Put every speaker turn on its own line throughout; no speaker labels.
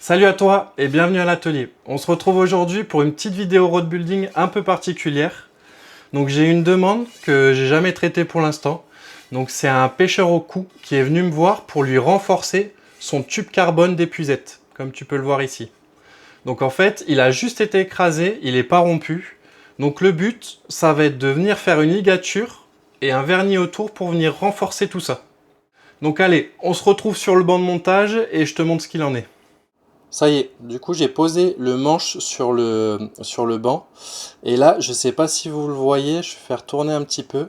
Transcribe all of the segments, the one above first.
Salut à toi et bienvenue à l'atelier. On se retrouve aujourd'hui pour une petite vidéo road building un peu particulière. Donc j'ai une demande que j'ai jamais traitée pour l'instant. Donc c'est un pêcheur au cou qui est venu me voir pour lui renforcer son tube carbone d'épuisette, comme tu peux le voir ici. Donc en fait, il a juste été écrasé, il n'est pas rompu. Donc le but, ça va être de venir faire une ligature et un vernis autour pour venir renforcer tout ça. Donc allez, on se retrouve sur le banc de montage et je te montre ce qu'il en est. Ça y est, du coup j'ai posé le manche sur le banc. Et là, je ne sais pas si vous le voyez, je vais faire tourner un petit peu.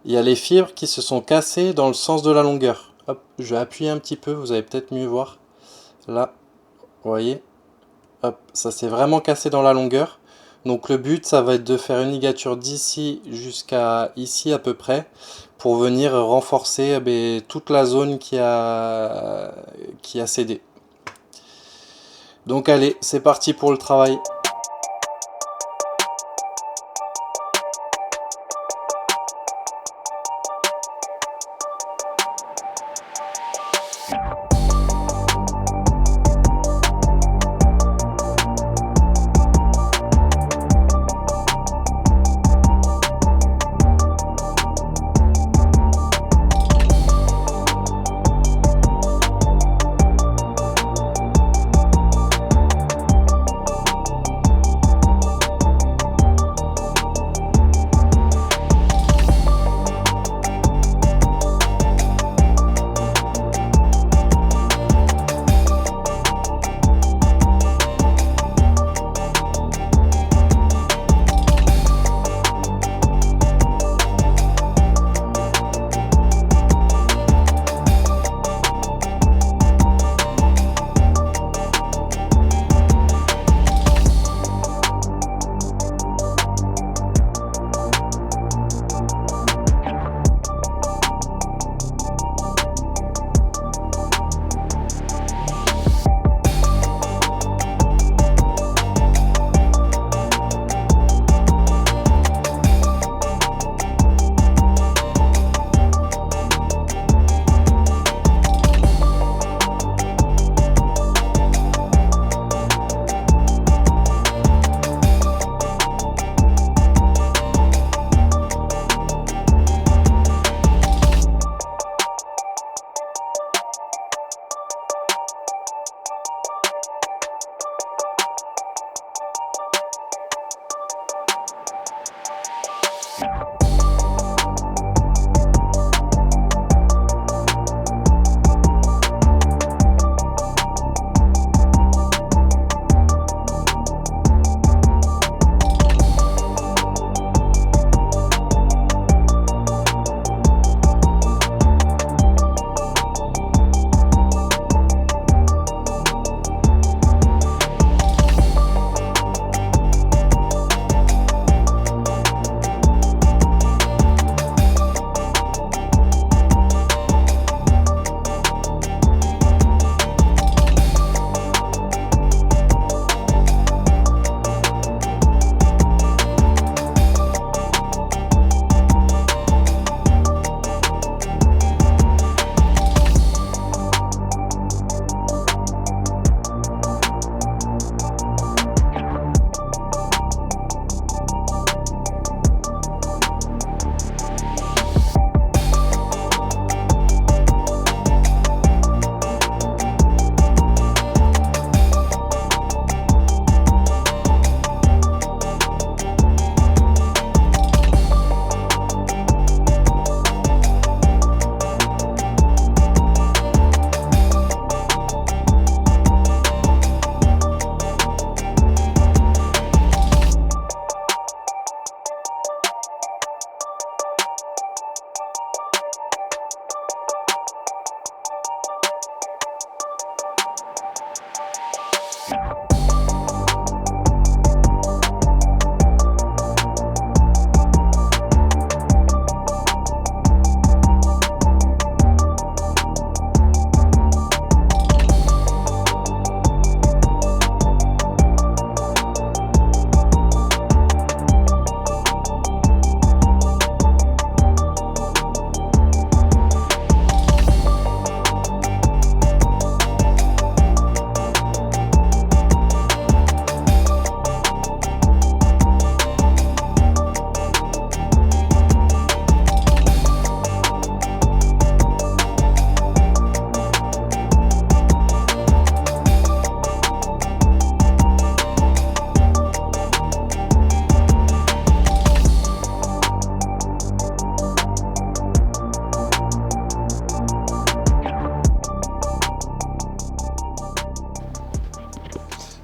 Il y a les fibres qui se sont cassées dans le sens de la longueur. Hop, je vais appuyer un petit peu, vous allez peut-être mieux voir. Là, vous voyez, hop, ça s'est vraiment cassé dans la longueur. Donc le but, ça va être de faire une ligature d'ici jusqu'à ici à peu près, pour venir renforcer toute la zone qui a cédé. Donc allez, c'est parti pour le travail.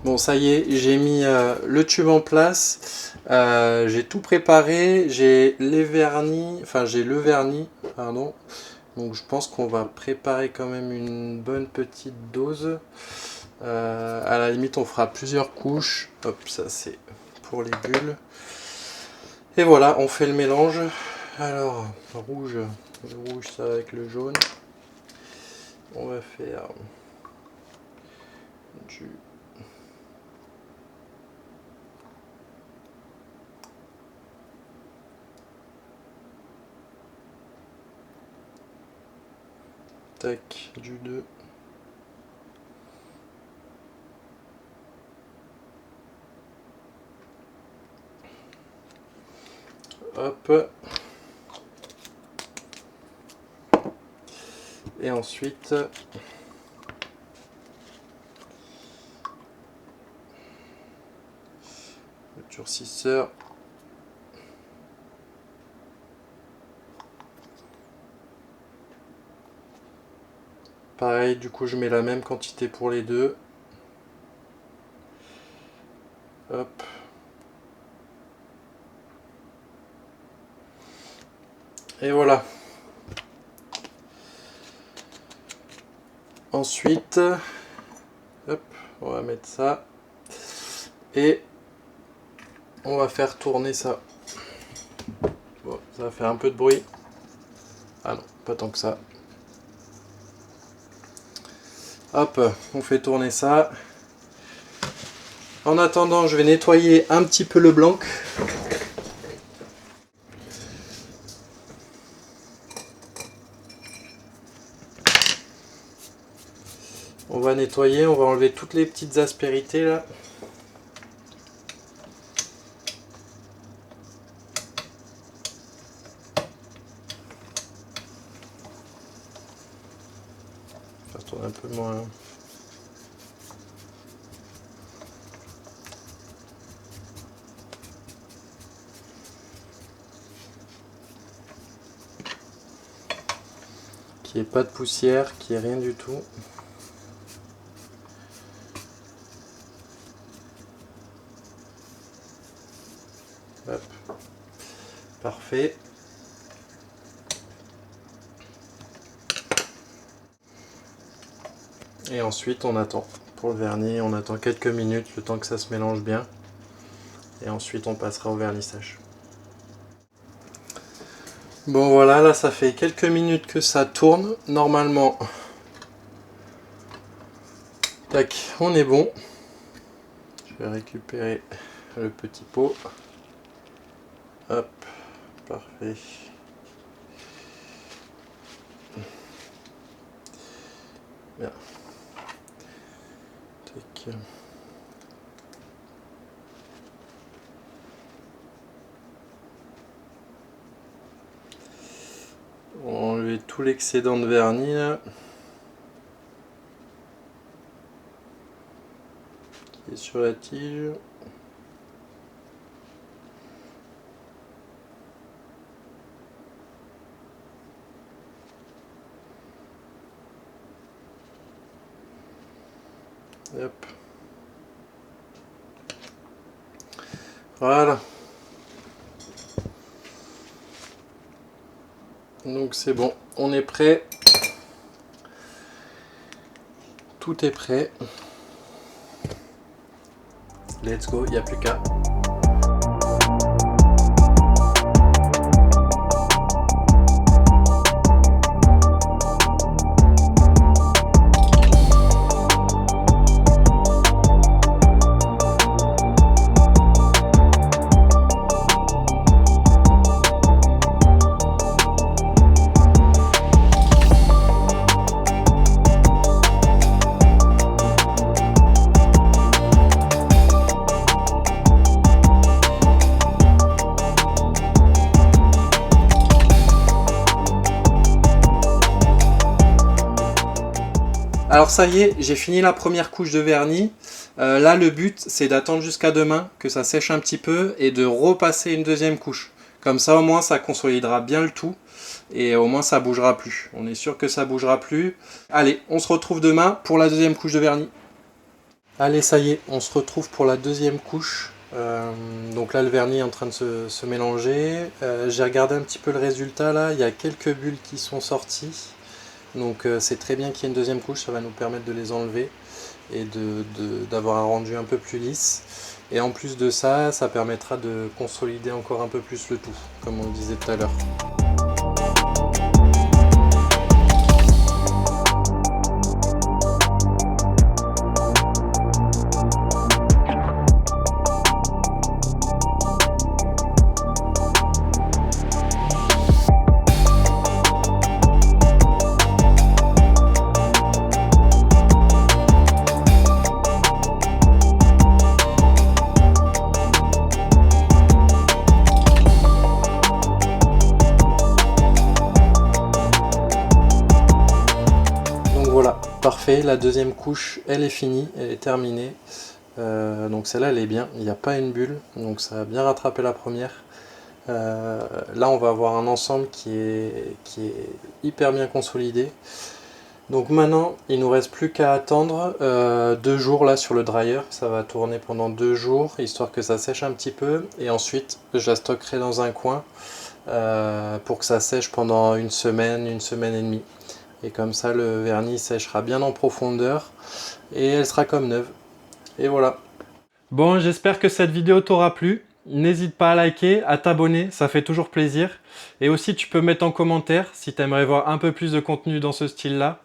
Bon, ça y est, j'ai mis le tube en place. J'ai tout préparé. J'ai les vernis, enfin j'ai le vernis, pardon. Donc je pense qu'on va préparer quand même une bonne petite dose. À la limite, on fera plusieurs couches. Hop, ça c'est pour les bulles. Et voilà, on fait le mélange. Alors, rouge, le rouge ça va avec le jaune. On va faire du... Tac, du 2. Hop. Et ensuite, le durcisseur. Pareil, du coup je mets la même quantité pour les deux. Hop. Et voilà. Ensuite, hop, on va mettre ça. Et on va faire tourner ça. Bon, ça va faire un peu de bruit. Ah non, pas tant que ça. Hop, on fait tourner ça. En attendant, je vais nettoyer un petit peu le blanc. On va nettoyer, on va enlever toutes les petites aspérités là. Faire tourner un peu moins. Qu'il n'y ait pas de poussière, qu'il n'y ait rien du tout. Hop. Parfait. Et ensuite on attend. Pour le vernis, on attend quelques minutes, le temps que ça se mélange bien. Et ensuite on passera au vernissage. Bon voilà, là ça fait quelques minutes que ça tourne. Normalement, tac, on est bon. Je vais récupérer le petit pot. Hop, parfait. Bien. Tac. On va enlever tout l'excédent de vernis là, qui est sur la tige. Hop. Voilà. Donc c'est bon, on est prêt. Tout est prêt. Let's go, il n'y a plus qu'à. Alors ça y est, j'ai fini la première couche de vernis. Là le but c'est d'attendre jusqu'à demain que ça sèche un petit peu et de repasser une deuxième couche. Comme ça au moins ça consolidera bien le tout et au moins ça bougera plus. On est sûr que ça bougera plus. Allez, on se retrouve demain pour la deuxième couche de vernis. Allez, ça y est, on se retrouve pour la deuxième couche. Donc là, le vernis est en train de se mélanger. J'ai regardé un petit peu le résultat là, il y a quelques bulles qui sont sorties. Donc c'est très bien qu'il y ait une deuxième couche, ça va nous permettre de les enlever et d'avoir un rendu un peu plus lisse. Et en plus de ça, ça permettra de consolider encore un peu plus le tout, comme on le disait tout à l'heure. Voilà, parfait, la deuxième couche elle est finie, elle est terminée. Donc celle-là elle est bien, il n'y a pas une bulle, donc ça a bien rattrapé la première. Là on va avoir un ensemble qui est hyper bien consolidé. Donc maintenant il nous reste plus qu'à attendre 2 jours là sur le dryer, ça va tourner pendant 2 jours histoire que ça sèche un petit peu et ensuite je la stockerai dans un coin pour que ça sèche pendant une semaine et demie. Et comme ça le vernis séchera bien en profondeur et elle sera comme neuve. Et voilà. Bon, j'espère que cette vidéo t'aura plu. N'hésite pas à liker, à t'abonner, ça fait toujours plaisir. Et aussi tu peux mettre en commentaire si tu aimerais voir un peu plus de contenu dans ce style-là.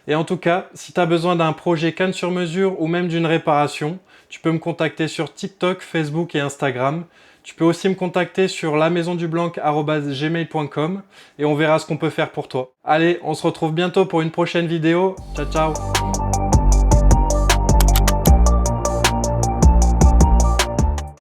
Et en tout cas, si tu as besoin d'un projet canne sur mesure ou même d'une réparation, tu peux me contacter sur TikTok, Facebook et Instagram. Tu peux aussi me contacter sur lamaisondublanc@gmail.com et on verra ce qu'on peut faire pour toi. Allez, on se retrouve bientôt pour une prochaine vidéo. Ciao, ciao!